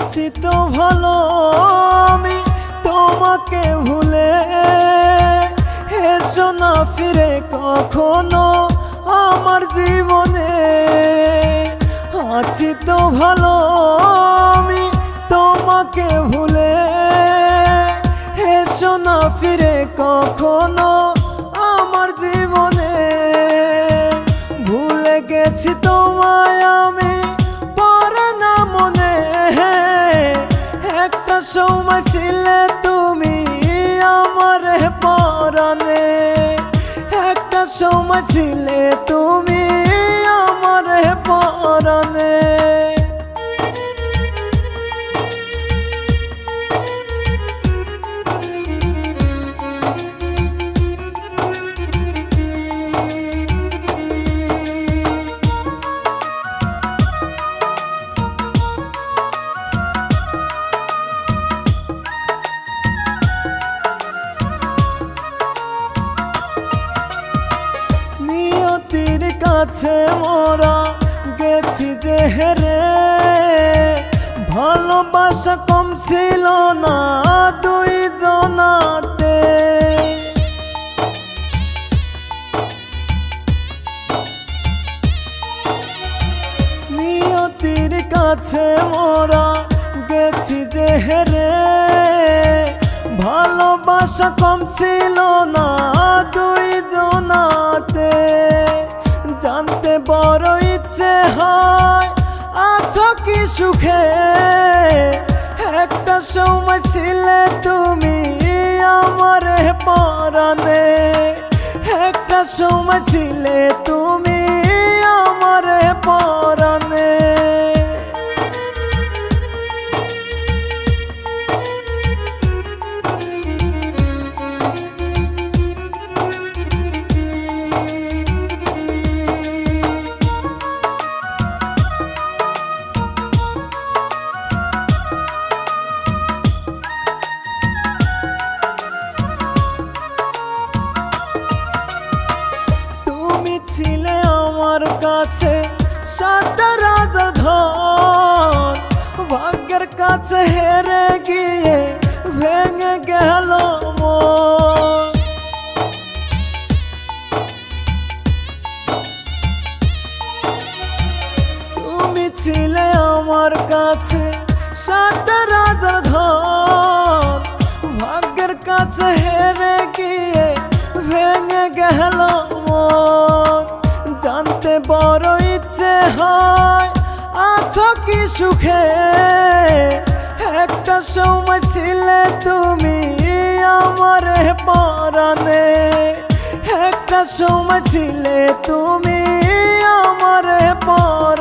আছি তো ভালো আমি তোমাকে ভুলে, এসো না ফিরে কখনো আমার জীবনে। আছি তো ভালো আমি তোমাকে ভুলে, এসো না ফিরে কখনো আমার জীবনে। ভুলে গেছি তোমায় আমি পড়ে না মনে, একটা সময় ছিলে তুমি আমার পরাণে, একটা সময় ছিলে তুমি আমার পরাণে। নিয়তির কাছে মোরা গেছি যে হেরে, ভালোবাসা কম ছিল না দুই জনাতে। নিয়তির কাছে মোরা গেছি যে হেরে, ভালোবাসা কম ছিল না দুই জনাতে। জানতে বড় ইচ্ছে হয় আছো কি সুখে, একটা সময় ছিলে তুমি আমার পরাণে, একটা সময় ছিলে তুমি আমার পরাণে। ছিলে আমার কাছে সাত রাজার ধন, ভাগ্যের কাছে হেরে গিয়ে ভেঙে গেল মন। তুমি ছিলে আমার কাছে সাত রাজার ধন, ভাগ্যের কাছে হেরে গিয়ে ভেঙে গেল মন। জানতে বড় ইচ্ছে হয় আছো কি সুখে, একটা সময় ছিলে তুমি আমার পরাণে, একটা সময় ছিলে তুমি আমার পরাণে।